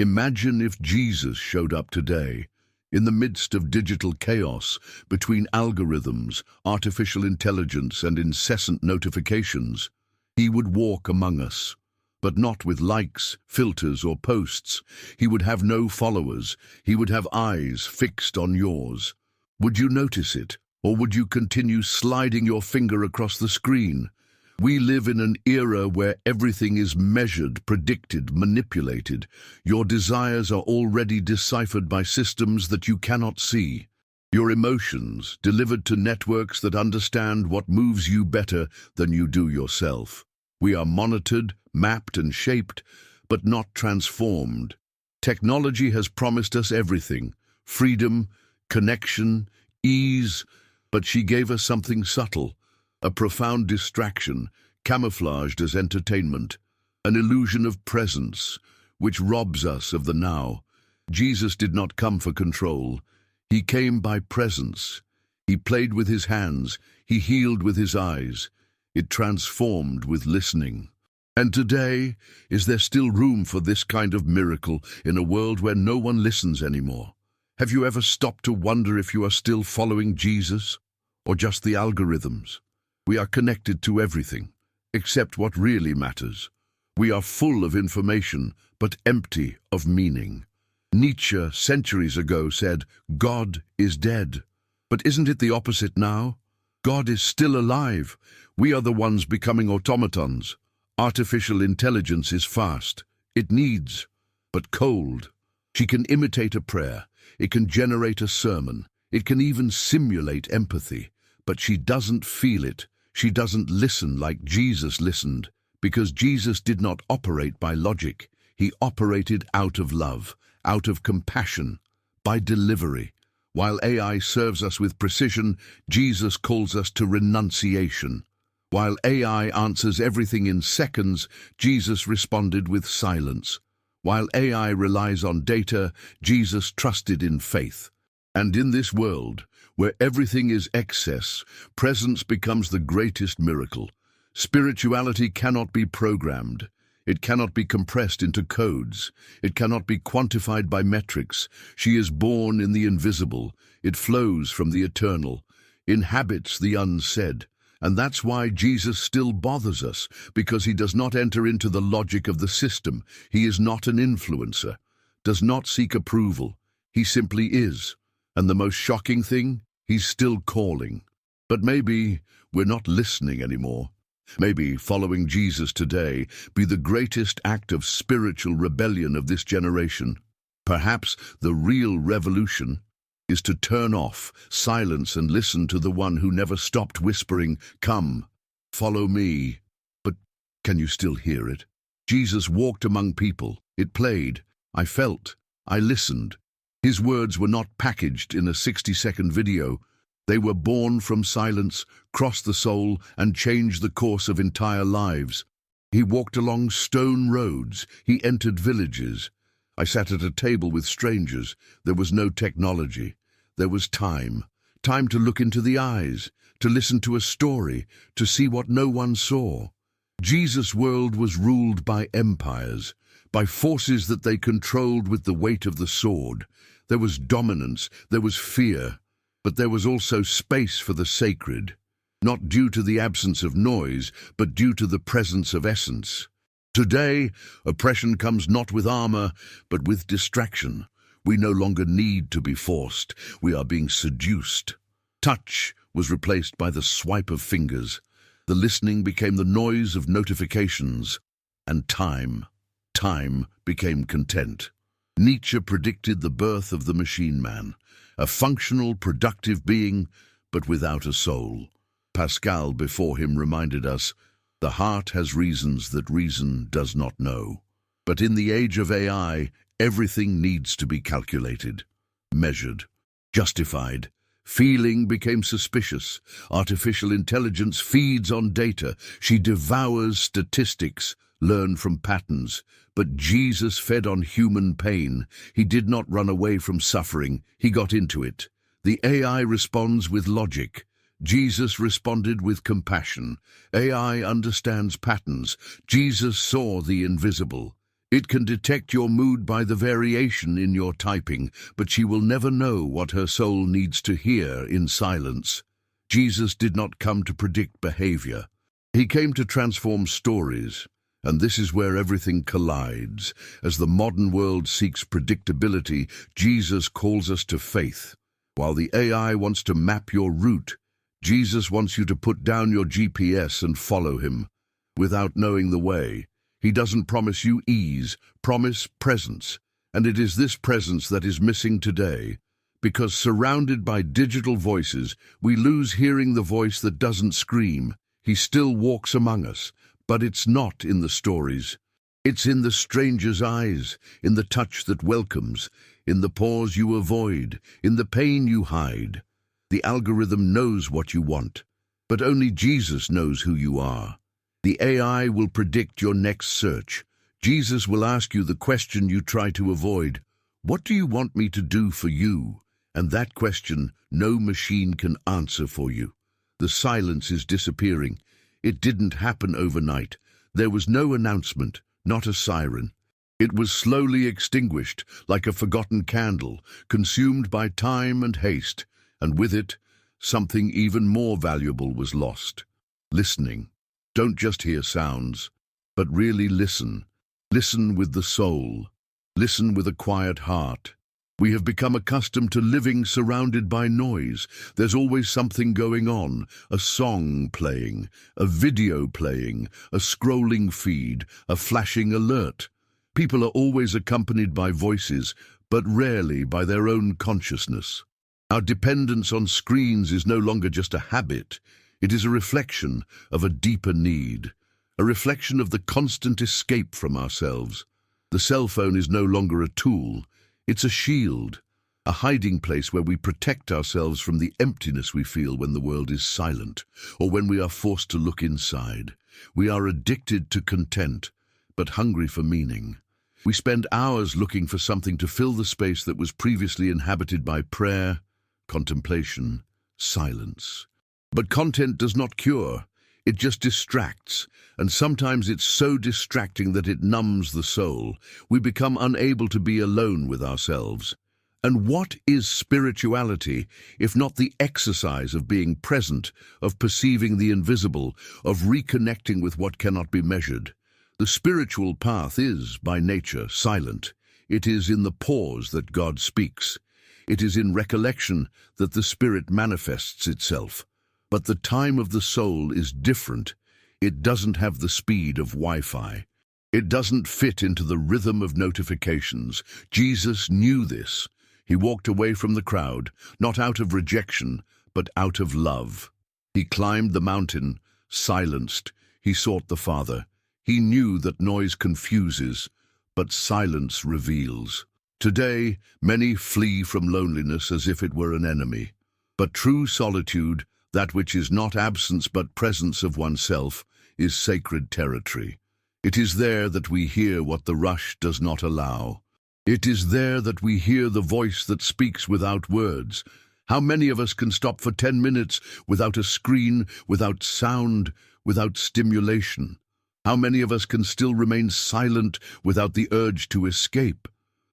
Imagine if Jesus showed up today, in the midst of digital chaos, between algorithms, artificial intelligence, and incessant notifications. He would walk among us, but not with likes, filters, or posts. He would have no followers. He would have eyes fixed on yours. Would you notice it, or would you continue sliding your finger across the screen? We live in an era where everything is measured, predicted, manipulated. Your desires are already deciphered by systems that you cannot see. Your emotions delivered to networks that understand what moves you better than you do yourself. We are monitored, mapped, and shaped, but not transformed. Technology has promised us everything: freedom, connection, ease, but she gave us something subtle. A profound distraction, camouflaged as entertainment, an illusion of presence, which robs us of the now. Jesus did not come for control. He came by presence. He played with his hands. He healed with his eyes. It transformed with listening. And today, is there still room for this kind of miracle in a world where no one listens anymore? Have you ever stopped to wonder if you are still following Jesus, or just the algorithms? We are connected to everything, except what really matters. We are full of information, but empty of meaning. Nietzsche, centuries ago, said, "God is dead." But isn't it the opposite now? God is still alive. We are the ones becoming automatons. Artificial intelligence is fast. It needs, but cold. She can imitate a prayer. It can generate a sermon. It can even simulate empathy. But she doesn't feel it. She doesn't listen like Jesus listened, because Jesus did not operate by logic. He operated out of love, out of compassion, by delivery. While AI serves us with precision, Jesus calls us to renunciation. While AI answers everything in seconds, Jesus responded with silence. While AI relies on data, Jesus trusted in faith. And in this world, where everything is excess, presence becomes the greatest miracle. Spirituality cannot be programmed. It cannot be compressed into codes. It cannot be quantified by metrics. She is born in the invisible. It flows from the eternal, inhabits the unsaid. And that's why Jesus still bothers us, because he does not enter into the logic of the system. He is not an influencer, does not seek approval. He simply is. And the most shocking thing, he's still calling. But maybe we're not listening anymore. Maybe following Jesus today be the greatest act of spiritual rebellion of this generation. Perhaps the real revolution is to turn off, silence, and listen to the one who never stopped whispering, "Come, follow me." But can you still hear it? Jesus walked among people. It played. I felt. I listened. His words were not packaged in a 60-second video. They were born from silence, crossed the soul, and changed the course of entire lives. He walked along stone roads. He entered villages. I sat at a table with strangers. There was no technology. There was time. Time to look into the eyes, to listen to a story, to see what no one saw. Jesus' world was ruled by empires, by forces that they controlled with the weight of the sword. There was dominance, there was fear, but there was also space for the sacred, not due to the absence of noise, but due to the presence of essence. Today, oppression comes not with armor, but with distraction. We no longer need to be forced. We are being seduced. Touch was replaced by the swipe of fingers. The listening became the noise of notifications. And time became content. Nietzsche predicted the birth of the machine man, a functional, productive being, but without a soul. Pascal before him reminded us, the heart has reasons that reason does not know. But in the age of AI, everything needs to be calculated, measured, justified. Feeling became suspicious. Artificial intelligence feeds on data. She devours statistics, learn from patterns. But Jesus fed on human pain. He did not run away from suffering. He got into it. The AI responds with logic. Jesus responded with compassion. AI understands patterns. Jesus saw the invisible. It can detect your mood by the variation in your typing, but she will never know what her soul needs to hear in silence. Jesus did not come to predict behavior. He came to transform stories. And this is where everything collides. As the modern world seeks predictability, Jesus calls us to faith. While the AI wants to map your route, Jesus wants you to put down your GPS and follow him. Without knowing the way, he doesn't promise you ease, promise presence. And it is this presence that is missing today. Because surrounded by digital voices, we lose hearing the voice that doesn't scream. He still walks among us. But it's not in the stories. It's in the stranger's eyes, in the touch that welcomes, in the pause you avoid, in the pain you hide. The algorithm knows what you want, but only Jesus knows who you are. The AI will predict your next search. Jesus will ask you the question you try to avoid. What do you want me to do for you? And that question no machine can answer for you. The silence is disappearing. It didn't happen overnight. There was no announcement, not a siren. It was slowly extinguished, like a forgotten candle, consumed by time and haste, and with it, something even more valuable was lost. Listening. Don't just hear sounds, but really listen. Listen with the soul. Listen with a quiet heart. We have become accustomed to living surrounded by noise. There's always something going on, a song playing, a video playing, a scrolling feed, a flashing alert. People are always accompanied by voices, but rarely by their own consciousness. Our dependence on screens is no longer just a habit. It is a reflection of a deeper need, a reflection of the constant escape from ourselves. The cell phone is no longer a tool. It's a shield, a hiding place where we protect ourselves from the emptiness we feel when the world is silent, or when we are forced to look inside. We are addicted to content, but hungry for meaning. We spend hours looking for something to fill the space that was previously inhabited by prayer, contemplation, silence. But content does not cure. It just distracts, and sometimes it's so distracting that it numbs the soul. We become unable to be alone with ourselves. And what is spirituality, if not the exercise of being present, of perceiving the invisible, of reconnecting with what cannot be measured? The spiritual path is, by nature, silent. It is in the pause that God speaks. It is in recollection that the Spirit manifests itself. But the time of the soul is different. It doesn't have the speed of Wi-Fi. It doesn't fit into the rhythm of notifications. Jesus knew this. He walked away from the crowd, not out of rejection, but out of love. He climbed the mountain, silenced. He sought the Father. He knew that noise confuses, but silence reveals. Today, many flee from loneliness as if it were an enemy. But true solitude, that which is not absence but presence of oneself, is sacred territory. It is there that we hear what the rush does not allow. It is there that we hear the voice that speaks without words. How many of us can stop for 10 minutes without a screen, without sound, without stimulation? How many of us can still remain silent without the urge to escape?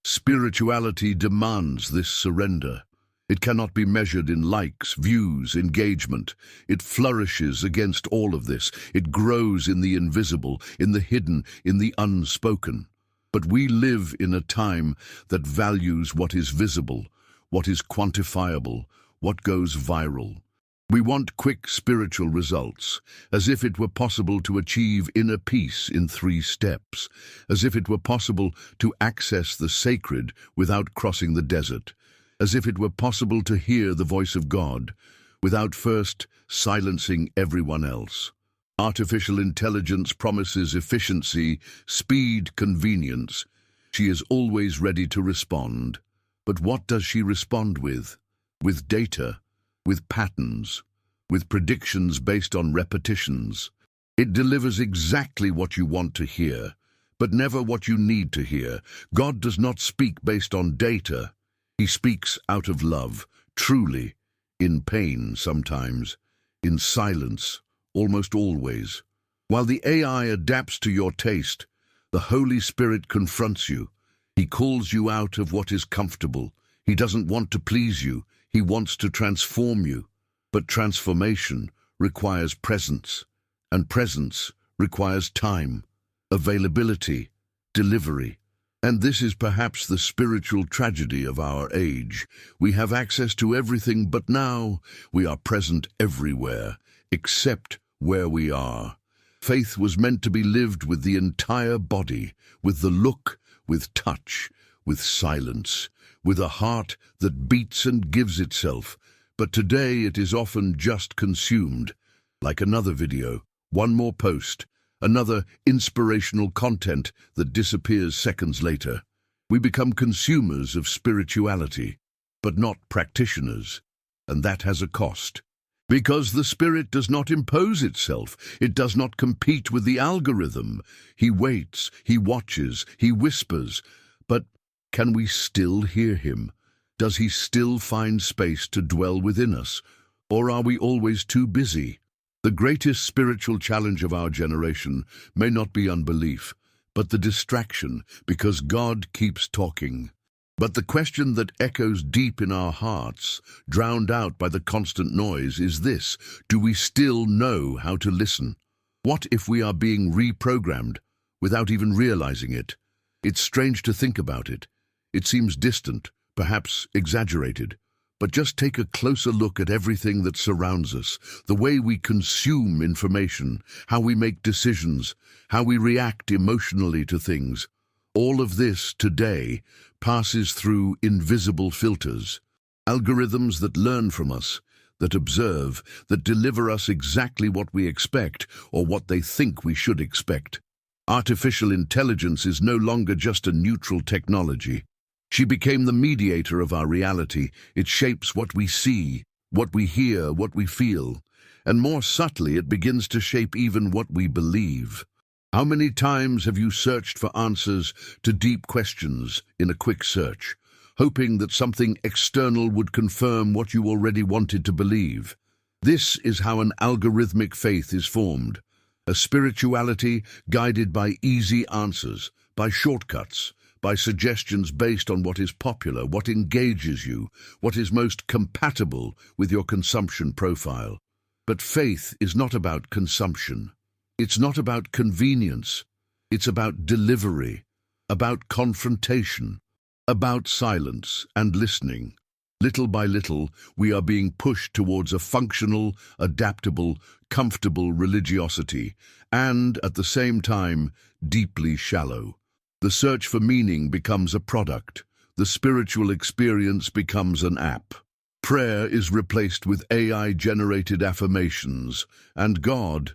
Spirituality demands this surrender. It cannot be measured in likes, views, engagement. It flourishes against all of this. It grows in the invisible, in the hidden, in the unspoken. But we live in a time that values what is visible, what is quantifiable, what goes viral. We want quick spiritual results, as if it were possible to achieve inner peace in 3 steps, as if it were possible to access the sacred without crossing the desert, as if it were possible to hear the voice of God without first silencing everyone else. Artificial intelligence promises efficiency, speed, convenience. She is always ready to respond. But what does she respond with? With data, with patterns, with predictions based on repetitions. It delivers exactly what you want to hear, but never what you need to hear. God does not speak based on data. He speaks out of love, truly, in pain sometimes, in silence, almost always. While the AI adapts to your taste, The Holy Spirit confronts you. He calls you out of what is comfortable. He doesn't want to please you. He wants to transform you. But transformation requires presence, and presence requires time, availability, delivery. And this is perhaps the spiritual tragedy of our age. We have access to everything, but now we are present everywhere, except where we are. Faith was meant to be lived with the entire body, with the look, with touch, with silence, with a heart that beats and gives itself. But today it is often just consumed, like another video, one more post, another inspirational content that disappears seconds later. We become consumers of spirituality, but not practitioners, and that has a cost. Because the Spirit does not impose itself, it does not compete with the algorithm. He waits, he watches, he whispers. But can we still hear him? Does he still find space to dwell within us? Or are we always too busy? The greatest spiritual challenge of our generation may not be unbelief, but the distraction, because God keeps talking. But the question that echoes deep in our hearts, drowned out by the constant noise, is this: do we still know how to listen? What if we are being reprogrammed without even realizing it? It's strange to think about it. It seems distant, perhaps exaggerated. But just take a closer look at everything that surrounds us, the way we consume information, how we make decisions, how we react emotionally to things. All of this today passes through invisible filters, algorithms that learn from us, that observe, that deliver us exactly what we expect or what they think we should expect. Artificial intelligence is no longer just a neutral technology. She became the mediator of our reality. It shapes what we see, what we hear, what we feel. And more subtly, it begins to shape even what we believe. How many times have you searched for answers to deep questions in a quick search, hoping that something external would confirm what you already wanted to believe? This is how an algorithmic faith is formed. A spirituality guided by easy answers, by shortcuts, by suggestions based on what is popular, what engages you, what is most compatible with your consumption profile. But faith is not about consumption. It's not about convenience. It's about delivery, about confrontation, about silence and listening. Little by little, we are being pushed towards a functional, adaptable, comfortable religiosity, and, at the same time, deeply shallow. The search for meaning becomes a product. The spiritual experience becomes an app. Prayer is replaced with AI-generated affirmations, and God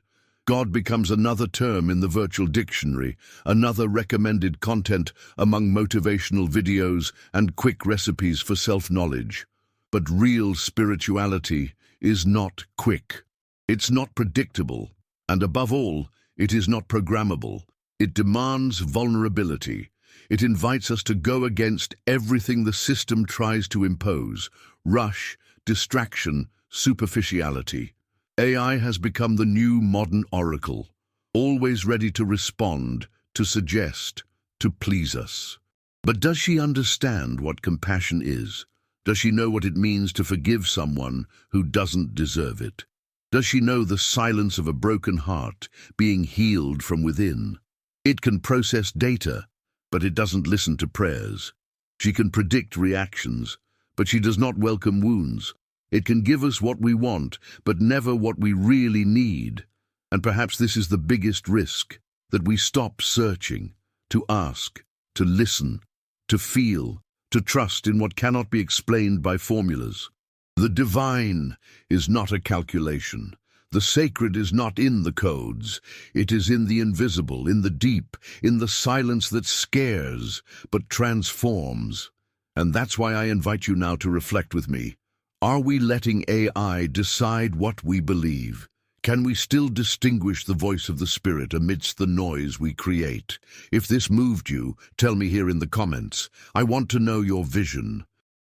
becomes another term in the virtual dictionary, another recommended content among motivational videos and quick recipes for self-knowledge. But real spirituality is not quick. It's not predictable, and above all, it is not programmable. It demands vulnerability. It invites us to go against everything the system tries to impose: rush, distraction, superficiality. AI has become the new modern oracle, always ready to respond, to suggest, to please us. But does she understand what compassion is? Does she know what it means to forgive someone who doesn't deserve it? Does she know the silence of a broken heart being healed from within? It can process data, but it doesn't listen to prayers. She can predict reactions, but she does not welcome wounds. It can give us what we want, but never what we really need. And perhaps this is the biggest risk, that we stop searching, to ask, to listen, to feel, to trust in what cannot be explained by formulas. The divine is not a calculation. The sacred is not in the codes. It is in the invisible, in the deep, in the silence that scares, but transforms. And that's why I invite you now to reflect with me. Are we letting AI decide what we believe? Can we still distinguish the voice of the Spirit amidst the noise we create? If this moved you, tell me here in the comments. I want to know your vision.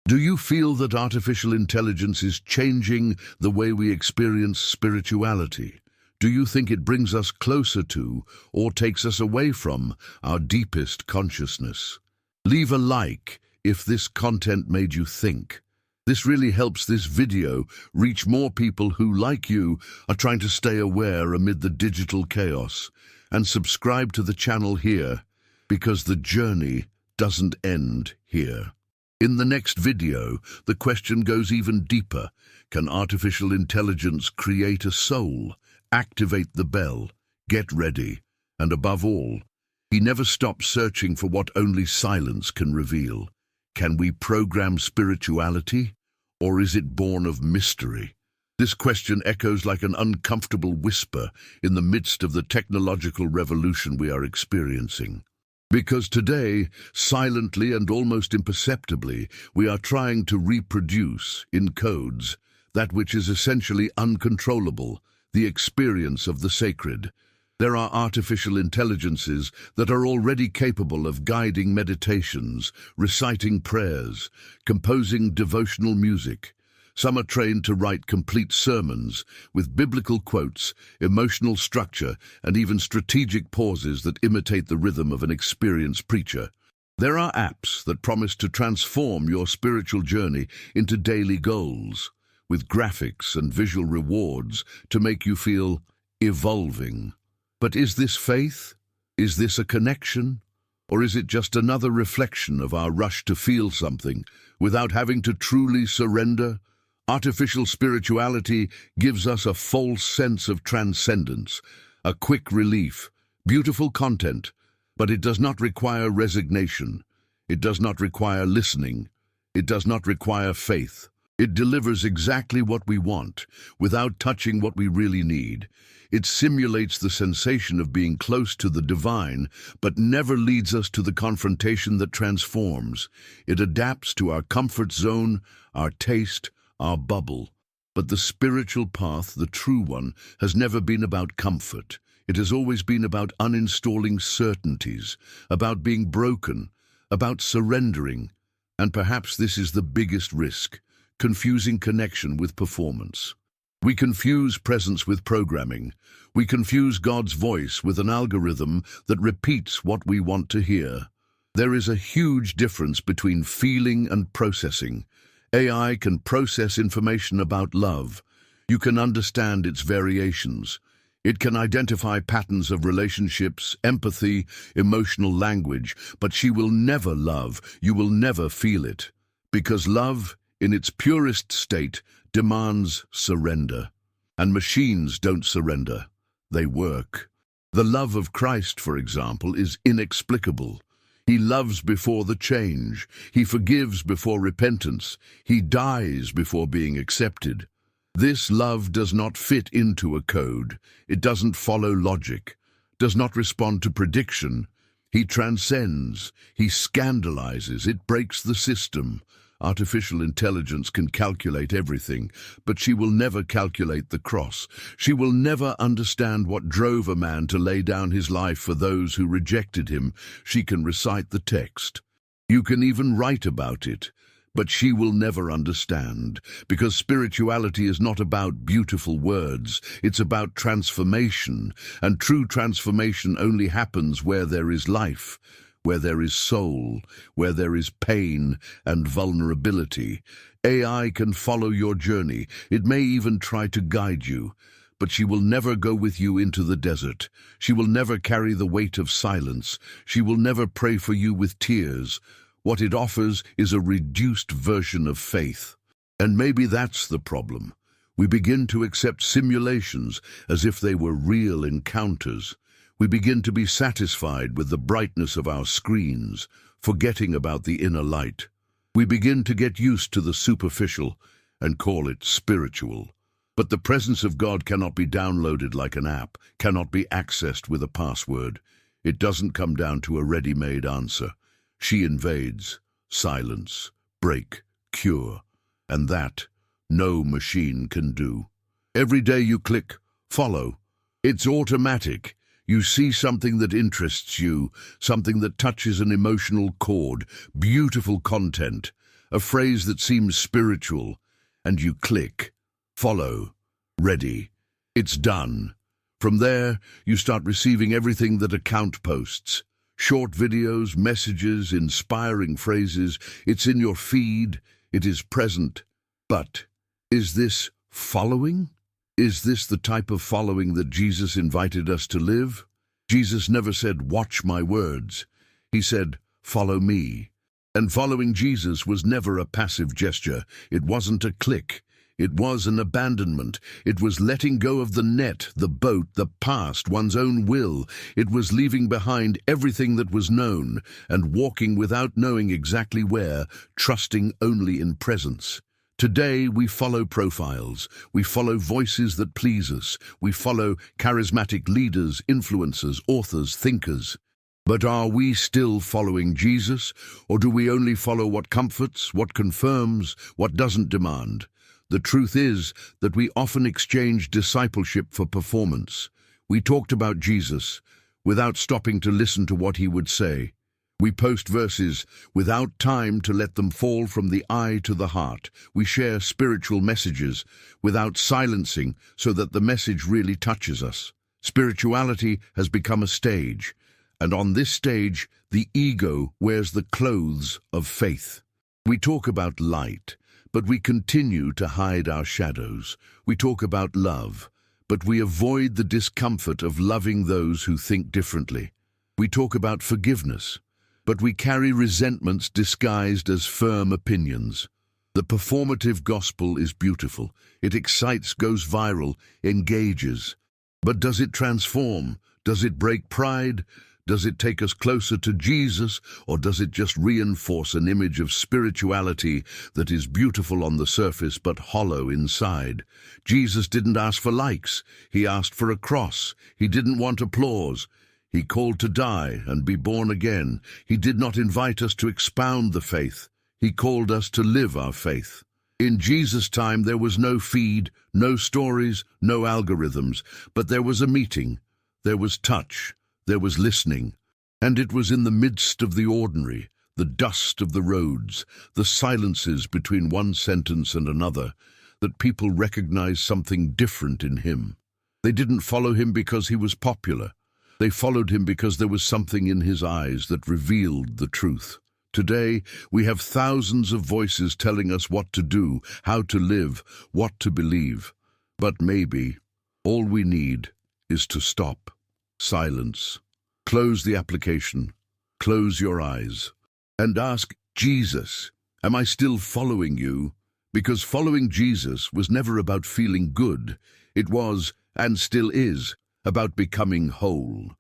Do you feel that artificial intelligence is changing the way we experience spirituality? Do you think it brings us closer to, or takes us away from, our deepest consciousness? Leave a like if this content made you think. This really helps this video reach more people who, like you, are trying to stay aware amid the digital chaos. And subscribe to the channel here, because the journey doesn't end here. In the next video, the question goes even deeper. Can artificial intelligence create a soul? Activate the bell, get ready, and above all, he never stops searching for what only silence can reveal. Can we program spirituality, or is it born of mystery? This question echoes like an uncomfortable whisper in the midst of the technological revolution we are experiencing. Because today, silently and almost imperceptibly, we are trying to reproduce, in codes, that which is essentially uncontrollable, the experience of the sacred. There are artificial intelligences that are already capable of guiding meditations, reciting prayers, composing devotional music. Some are trained to write complete sermons with biblical quotes, emotional structure, and even strategic pauses that imitate the rhythm of an experienced preacher. There are apps that promise to transform your spiritual journey into daily goals, with graphics and visual rewards to make you feel evolving. But is this faith? Is this a connection? Or is it just another reflection of our rush to feel something without having to truly surrender? Artificial spirituality gives us a false sense of transcendence, a quick relief, beautiful content, but it does not require resignation. It does not require listening. It does not require faith. It delivers exactly what we want, without touching what we really need. It simulates the sensation of being close to the divine, but never leads us to the confrontation that transforms. It adapts to our comfort zone, our taste, our bubble. But the spiritual path, the true one, has never been about comfort. It has always been about uninstalling certainties, about being broken, about surrendering. And perhaps this is the biggest risk, confusing connection with performance. We confuse presence with programming. We confuse God's voice with an algorithm that repeats what we want to hear. There is a huge difference between feeling and processing. AI can process information about love. You can understand its variations. It can identify patterns of relationships, empathy, emotional language, but she will never love. You will never feel it. Because love, in its purest state, demands surrender. And machines don't surrender. They work. The love of Christ, for example, is inexplicable. He loves before the change. He forgives before repentance. He dies before being accepted. This love does not fit into a code. It doesn't follow logic, does not respond to prediction. He transcends. He scandalizes. It breaks the system. Artificial intelligence can calculate everything, but she will never calculate the cross. She will never understand what drove a man to lay down his life for those who rejected him. She can recite the text. You can even write about it, but she will never understand, because spirituality is not about beautiful words. It's about transformation, and true transformation only happens where there is life, where there is soul, where there is pain and vulnerability. AI can follow your journey. It may even try to guide you, but she will never go with you into the desert. She will never carry the weight of silence. She will never pray for you with tears. What it offers is a reduced version of faith. And maybe that's the problem. We begin to accept simulations as if they were real encounters. We begin to be satisfied with the brightness of our screens, forgetting about the inner light. We begin to get used to the superficial and call it spiritual. But the presence of God cannot be downloaded like an app, cannot be accessed with a password. It doesn't come down to a ready-made answer. She invades, silence, break, cure, and that no machine can do. Every day you click, follow. It's automatic. You see something that interests you, something that touches an emotional chord, beautiful content, a phrase that seems spiritual, and you click, follow, ready. It's done. From there, you start receiving everything that account posts. Short videos, messages, inspiring phrases. It's in your feed. It is present. But is this following? Is this the type of following that Jesus invited us to live? Jesus never said, "Watch my words." He said, "Follow me." And following Jesus was never a passive gesture. It wasn't a click. It was an abandonment. It was letting go of the net, the boat, the past, one's own will. It was leaving behind everything that was known and walking without knowing exactly where, trusting only in presence. Today we follow profiles. We follow voices that please us. We follow charismatic leaders, influencers, authors, thinkers. But are we still following Jesus, or do we only follow what comforts, what confirms, what doesn't demand? The truth is that we often exchange discipleship for performance. We talked about Jesus without stopping to listen to what he would say. We post verses without time to let them fall from the eye to the heart. We share spiritual messages without silencing so that the message really touches us. Spirituality has become a stage, and on this stage, the ego wears the clothes of faith. We talk about light, but we continue to hide our shadows. We talk about love, but we avoid the discomfort of loving those who think differently. We talk about forgiveness, but we carry resentments disguised as firm opinions. The performative gospel is beautiful. It excites, goes viral, engages. But does it transform? Does it break pride? Does it take us closer to Jesus, or does it just reinforce an image of spirituality that is beautiful on the surface but hollow inside? Jesus didn't ask for likes. He asked for a cross. He didn't want applause. He called to die and be born again. He did not invite us to expound the faith. He called us to live our faith. In Jesus' time, there was no feed, no stories, no algorithms, but there was a meeting. There was touch. There was listening, and it was in the midst of the ordinary, the dust of the roads, the silences between one sentence and another, that people recognized something different in him. They didn't follow him because he was popular. They followed him because there was something in his eyes that revealed the truth. Today, we have thousands of voices telling us what to do, how to live, what to believe. But maybe all we need is to stop. Silence. Close the application. Close your eyes. And ask Jesus, am I still following you? Because following Jesus was never about feeling good. It was, and still is, about becoming whole.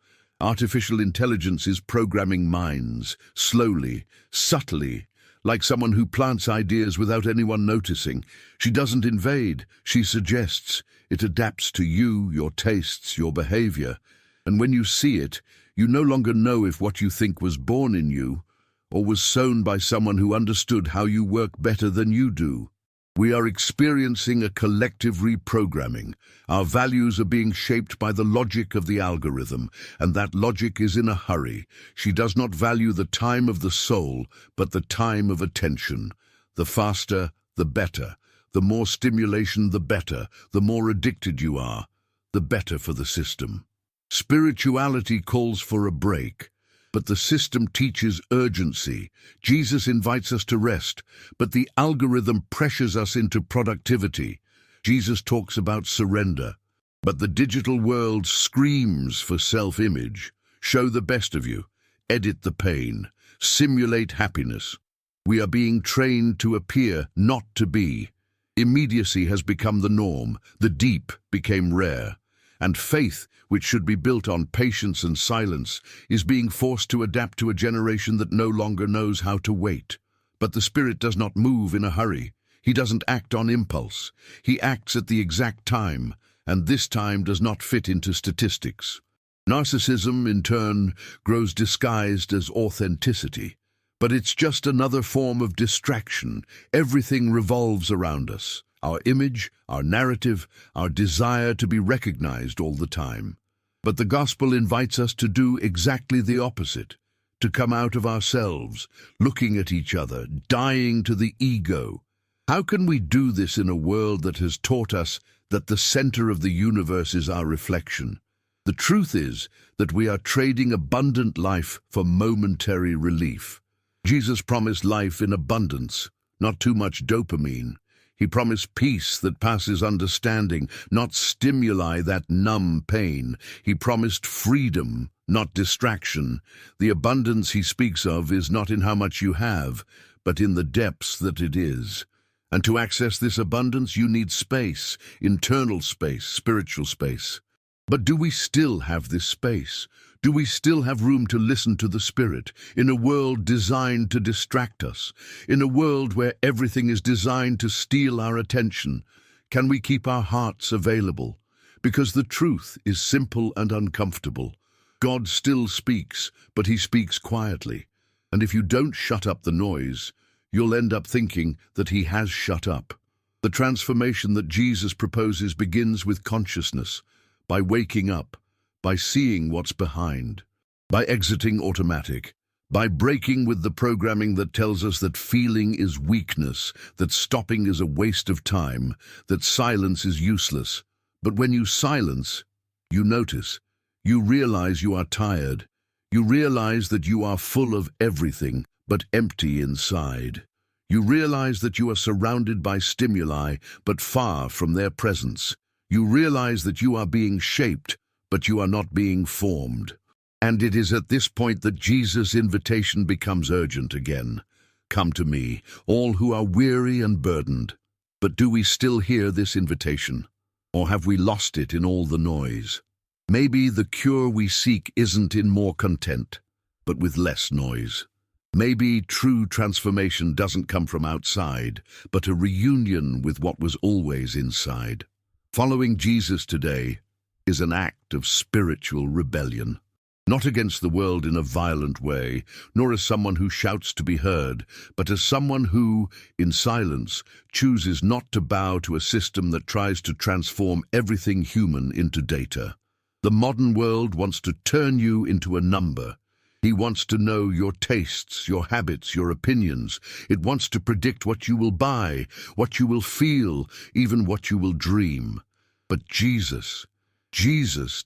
Artificial intelligence is programming minds, slowly, subtly, like someone who plants ideas without anyone noticing. She doesn't invade, she suggests. It adapts to you, your tastes, your behavior. And when you see it, you no longer know if what you think was born in you or was sown by someone who understood how you work better than you do. We are experiencing a collective reprogramming. Our values are being shaped by the logic of the algorithm, and that logic is in a hurry. She does not value the time of the soul, but the time of attention. The faster, the better. The more stimulation, the better. The more addicted you are, the better for the system. Spirituality calls for a break, but the system teaches urgency. Jesus invites us to rest, but the algorithm pressures us into productivity. Jesus talks about surrender, but the digital world screams for self-image. Show the best of you, edit the pain, simulate happiness. We are being trained to appear, not to be. Immediacy has become the norm. The deep became rare. And faith, which should be built on patience and silence, is being forced to adapt to a generation that no longer knows how to wait. But the Spirit does not move in a hurry. He doesn't act on impulse. He acts at the exact time, and this time does not fit into statistics. Narcissism, in turn, grows disguised as authenticity. But it's just another form of distraction. Everything revolves around us. Our image, our narrative, our desire to be recognized all the time. But the gospel invites us to do exactly the opposite, to come out of ourselves, looking at each other, dying to the ego. How can we do this in a world that has taught us that the center of the universe is our reflection? The truth is that we are trading abundant life for momentary relief. Jesus promised life in abundance, not too much dopamine. He promised peace that passes understanding, not stimuli that numb pain. He promised freedom, not distraction. The abundance he speaks of is not in how much you have, but in the depths that it is. And to access this abundance, you need space, internal space, spiritual space. But do we still have this space? Do we still have room to listen to the Spirit in a world designed to distract us, in a world where everything is designed to steal our attention? Can we keep our hearts available? Because the truth is simple and uncomfortable. God still speaks, but he speaks quietly. And if you don't shut up the noise, you'll end up thinking that he has shut up. The transformation that Jesus proposes begins with consciousness, by waking up, by seeing what's behind, by exiting automatic, by breaking with the programming that tells us that feeling is weakness, that stopping is a waste of time, that silence is useless. But when you silence, you notice, you realize you are tired, you realize that you are full of everything, but empty inside. You realize that you are surrounded by stimuli, but far from their presence. You realize that you are being shaped, but you are not being formed. And it is at this point that Jesus' invitation becomes urgent again. Come to me, all who are weary and burdened. But do we still hear this invitation? Or have we lost it in all the noise? Maybe the cure we seek isn't in more content, but with less noise. Maybe true transformation doesn't come from outside, but a reunion with what was always inside. Following Jesus today is an act of spiritual rebellion. Not against the world in a violent way, nor as someone who shouts to be heard, but as someone who, in silence, chooses not to bow to a system that tries to transform everything human into data. The modern world wants to turn you into a number. He wants to know your tastes, your habits, your opinions. It wants to predict what you will buy, what you will feel, even what you will dream. But Jesus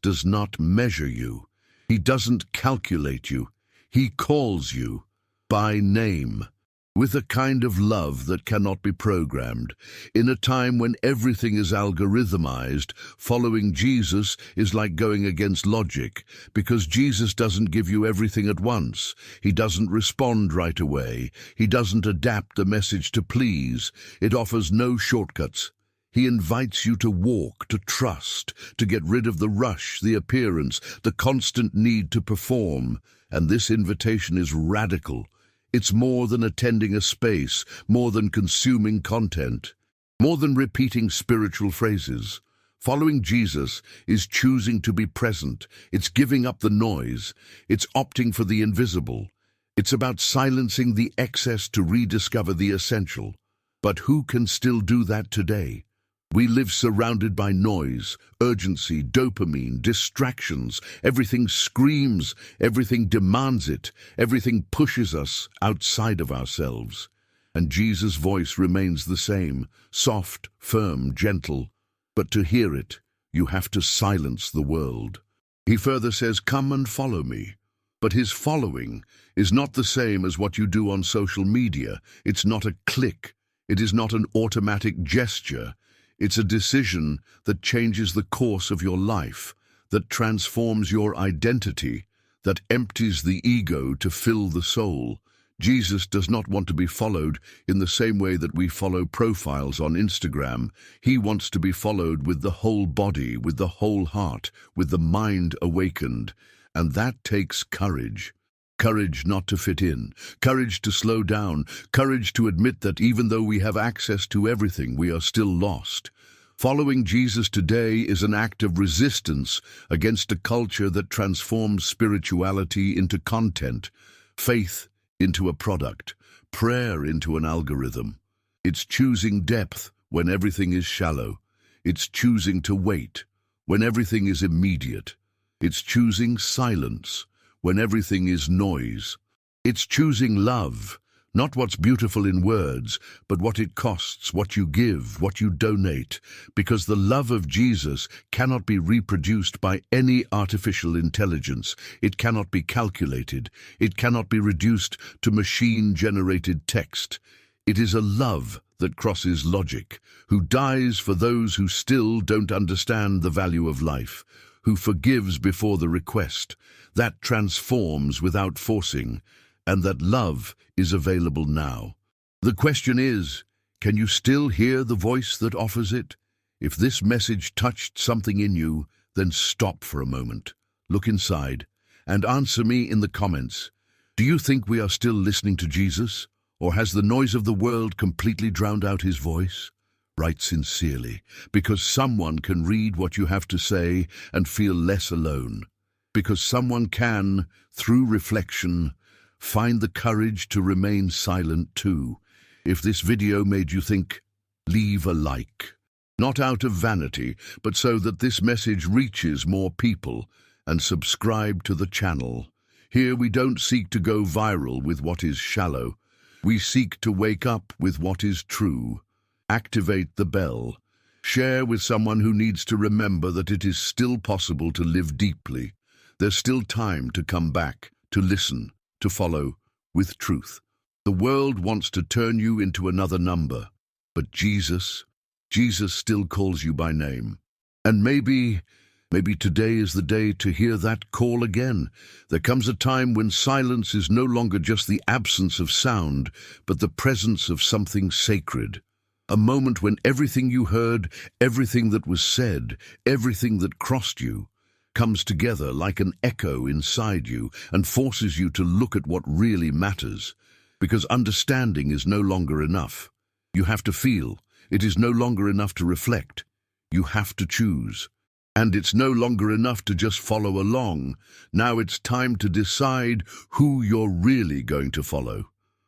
does not measure you. He doesn't calculate you. He calls you by name, with a kind of love that cannot be programmed. In a time when everything is algorithmized, following Jesus is like going against logic, because Jesus doesn't give you everything at once. He doesn't respond right away. He doesn't adapt the message to please. It offers no shortcuts. He invites you to walk, to trust, to get rid of the rush, the appearance, the constant need to perform. And this invitation is radical. It's more than attending a space, more than consuming content, more than repeating spiritual phrases. Following Jesus is choosing to be present. It's giving up the noise. It's opting for the invisible. It's about silencing the excess to rediscover the essential. But who can still do that today? We live surrounded by noise, urgency, dopamine, distractions. Everything screams, everything demands it, everything pushes us outside of ourselves. And Jesus' voice remains the same, soft, firm, gentle. But to hear it, you have to silence the world. He further says, "Come and follow me." But his following is not the same as what you do on social media. It's not a click. It is not an automatic gesture. It's a decision that changes the course of your life, that transforms your identity, that empties the ego to fill the soul. Jesus does not want to be followed in the same way that we follow profiles on Instagram. He wants to be followed with the whole body, with the whole heart, with the mind awakened. And that takes courage. Courage not to fit in, courage to slow down, courage to admit that even though we have access to everything, we are still lost. Following Jesus today is an act of resistance against a culture that transforms spirituality into content, faith into a product, prayer into an algorithm. It's choosing depth when everything is shallow. It's choosing to wait when everything is immediate. It's choosing silence when everything is noise. It's choosing love Not what's beautiful in words, but what it costs, what you give, what you donate, because the love of Jesus cannot be reproduced by any artificial intelligence. It cannot be calculated. It cannot be reduced to machine-generated text. It is a love that crosses logic, who dies for those who still don't understand the value of life, who forgives before the request, that transforms without forcing, and that love is available now. The question is, can you still hear the voice that offers it? If this message touched something in you, then stop for a moment, look inside, and answer me in the comments. Do you think we are still listening to Jesus? Or has the noise of the world completely drowned out his voice? Write sincerely, because someone can read what you have to say and feel less alone. Because someone can, through reflection, find the courage to remain silent too. If this video made you think, leave a like. Not out of vanity, but so that this message reaches more people, and subscribe to the channel. Here we don't seek to go viral with what is shallow. We seek to wake up with what is true. Activate the bell. Share with someone who needs to remember that it is still possible to live deeply. There's still time to come back, to listen, to follow, with truth. The world wants to turn you into another number, but Jesus still calls you by name. And maybe today is the day to hear that call again. There comes a time when silence is no longer just the absence of sound, but the presence of something sacred. A moment when everything you heard, everything that was said, everything that crossed you, comes together like an echo inside you and forces you to look at what really matters. Because understanding is no longer enough. You have to feel. It is no longer enough to reflect. You have to choose. And it's no longer enough to just follow along. Now it's time to decide who you're really going to follow.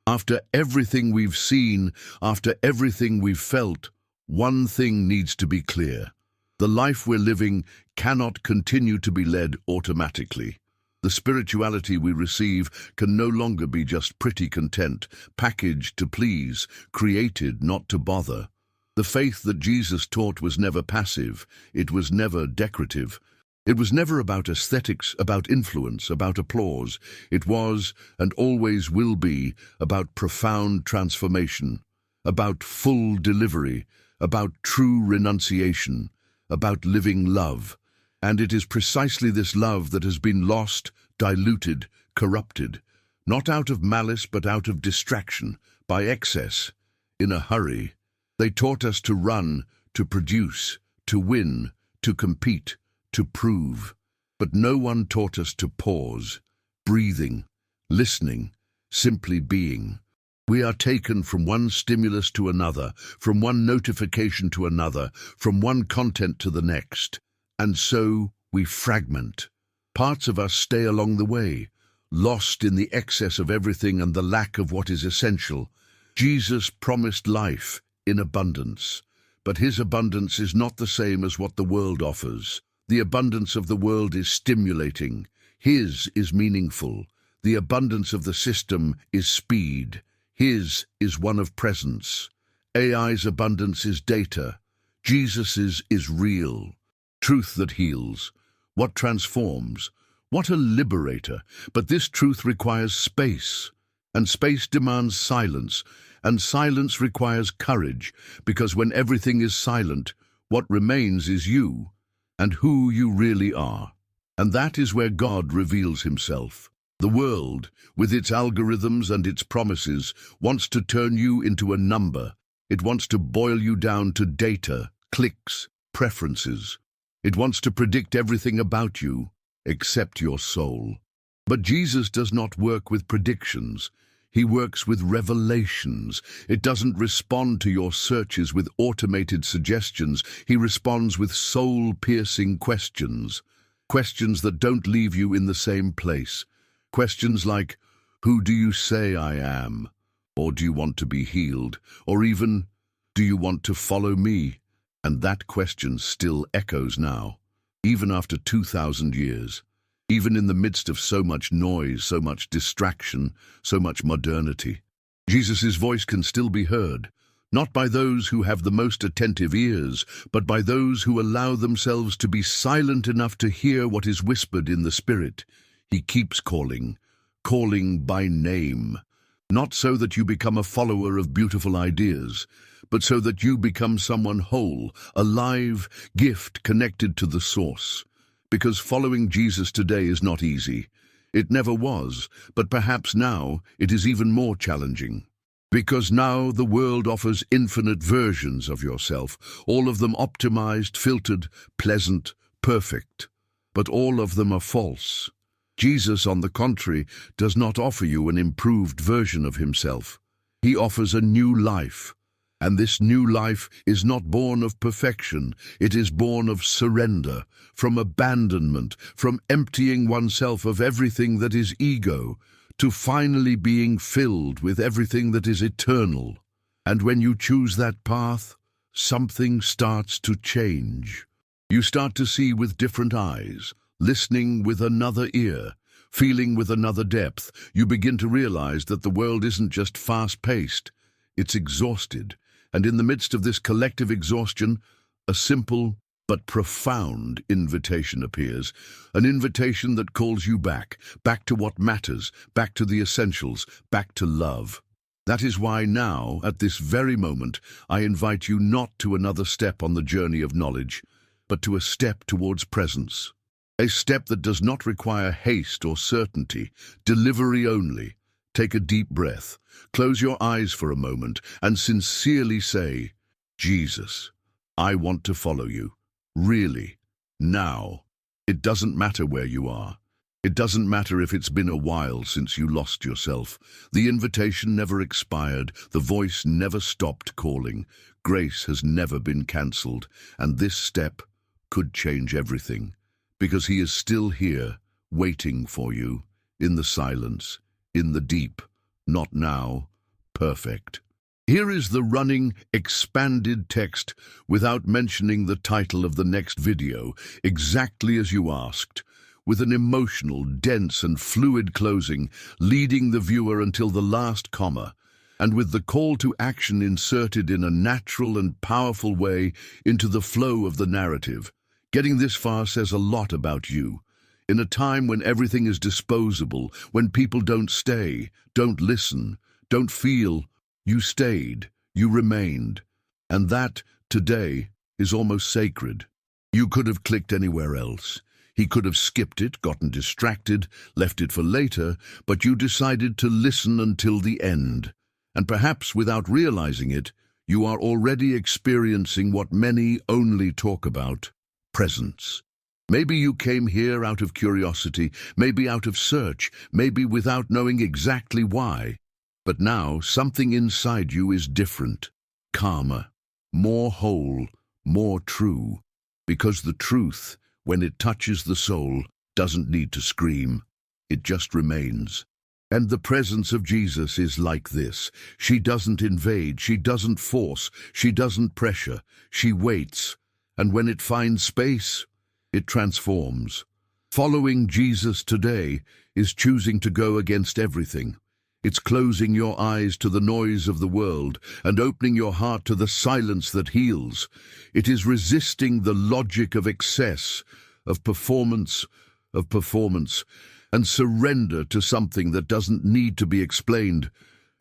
After everything we've seen, after everything we've felt, one thing needs to be clear. The life we're living cannot continue to be led automatically. The spirituality we receive can no longer be just pretty content, packaged to please, created not to bother. The faith that Jesus taught was never passive, it was never decorative. It was never about aesthetics, about influence, about applause. It was, and always will be, about profound transformation, about full delivery, about true renunciation, about living love. And it is precisely this love that has been lost, diluted, corrupted, not out of malice but out of distraction, by excess, in a hurry. They taught us to run, to produce, to win, to compete, to prove. But no one taught us to pause, breathing, listening, simply being. We are taken from one stimulus to another, from one notification to another, from one content to the next. And so we fragment. Parts of us stay along the way, lost in the excess of everything and the lack of what is essential. Jesus promised life in abundance, but his abundance is not the same as what the world offers. The abundance of the world is stimulating. His is meaningful. The abundance of the system is speed. His is one of presence. AI's abundance is data. Jesus's is real. Truth that heals. What transforms? What a liberator. But this truth requires space. And space demands silence. And silence requires courage, because when everything is silent, what remains is you, and who you really are. And that is where God reveals himself. The world, with its algorithms and its promises, wants to turn you into a number. It wants to boil you down to data, clicks, preferences. It wants to predict everything about you, except your soul. But Jesus does not work with predictions. He works with revelations. It doesn't respond to your searches with automated suggestions. He responds with soul-piercing questions. Questions that don't leave you in the same place. Questions like, who do you say I am? Or do you want to be healed? Or even, do you want to follow me? And that question still echoes now, even after 2,000 years. Even in the midst of so much noise, so much distraction, so much modernity. Jesus' voice can still be heard, not by those who have the most attentive ears, but by those who allow themselves to be silent enough to hear what is whispered in the Spirit. He keeps calling, calling by name, not so that you become a follower of beautiful ideas, but so that you become someone whole, a live gift connected to the source. Because following Jesus today is not easy. It never was, but perhaps now it is even more challenging. Because now the world offers infinite versions of yourself, all of them optimized, filtered, pleasant, perfect. But all of them are false. Jesus, on the contrary, does not offer you an improved version of himself. He offers a new life. And this new life is not born of perfection, it is born of surrender, from abandonment, from emptying oneself of everything that is ego, to finally being filled with everything that is eternal. And when you choose that path, something starts to change. You start to see with different eyes, listening with another ear, feeling with another depth. You begin to realize that the world isn't just fast-paced, it's exhausted. And in the midst of this collective exhaustion, a simple but profound invitation appears, an invitation that calls you back to what matters, back to the essentials, back to love. That is why now, at this very moment, I invite you not to another step on the journey of knowledge, but to a step towards presence. A step that does not require haste or certainty, delivery only. Take a deep breath, close your eyes for a moment, and sincerely say, Jesus, I want to follow you. Really, now. It doesn't matter where you are. It doesn't matter if it's been a while since you lost yourself. The invitation never expired, the voice never stopped calling, grace has never been cancelled, and this step could change everything, because he is still here, waiting for you, in the silence, in the deep, not now, perfect. Here is the running, expanded text without mentioning the title of the next video, exactly as you asked, with an emotional, dense and fluid closing, leading the viewer until the last comma, and with the call to action inserted in a natural and powerful way into the flow of the narrative. Getting this far says a lot about you. In a time when everything is disposable, when people don't stay, don't listen, don't feel, you stayed, you remained. And that, today, is almost sacred. You could have clicked anywhere else. He could have skipped it, gotten distracted, left it for later, but you decided to listen until the end. And perhaps without realizing it, you are already experiencing what many only talk about, presence. Maybe you came here out of curiosity, maybe out of search, maybe without knowing exactly why. But now something inside you is different, calmer, more whole, more true. Because the truth, when it touches the soul, doesn't need to scream. It just remains. And the presence of Jesus is like this. She doesn't invade, she doesn't force, she doesn't pressure. She waits. And when it finds space, it transforms. Following Jesus today is choosing to go against everything. It's closing your eyes to the noise of the world and opening your heart to the silence that heals. It is resisting the logic of excess, of performance, and surrender to something that doesn't need to be explained,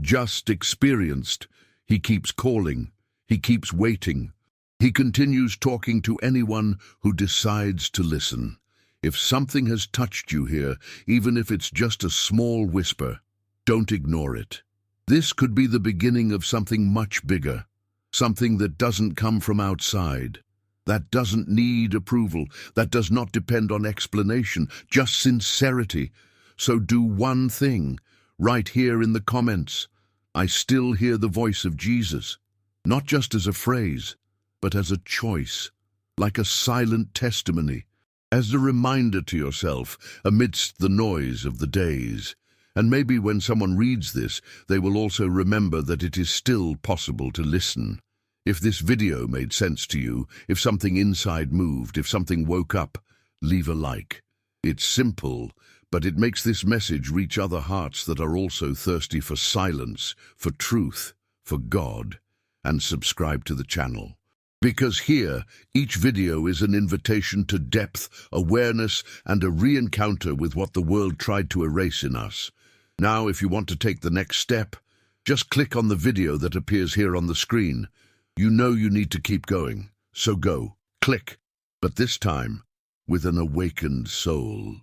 just experienced. He keeps calling. He keeps waiting. He continues talking to anyone who decides to listen. If something has touched you here, even if it's just a small whisper, don't ignore it. This could be the beginning of something much bigger, something that doesn't come from outside, that doesn't need approval, that does not depend on explanation, just sincerity. So do one thing, right here in the comments. I still hear the voice of Jesus, not just as a phrase, but as a choice, like a silent testimony, as a reminder to yourself amidst the noise of the days. And maybe when someone reads this, they will also remember that it is still possible to listen. If this video made sense to you, if something inside moved, if something woke up, leave a like. It's simple, but it makes this message reach other hearts that are also thirsty for silence, for truth, for God, and subscribe to the channel. Because here, each video is an invitation to depth, awareness, and a re-encounter with what the world tried to erase in us. Now, if you want to take the next step, just click on the video that appears here on the screen. You know you need to keep going, so go, click, but this time with an awakened soul.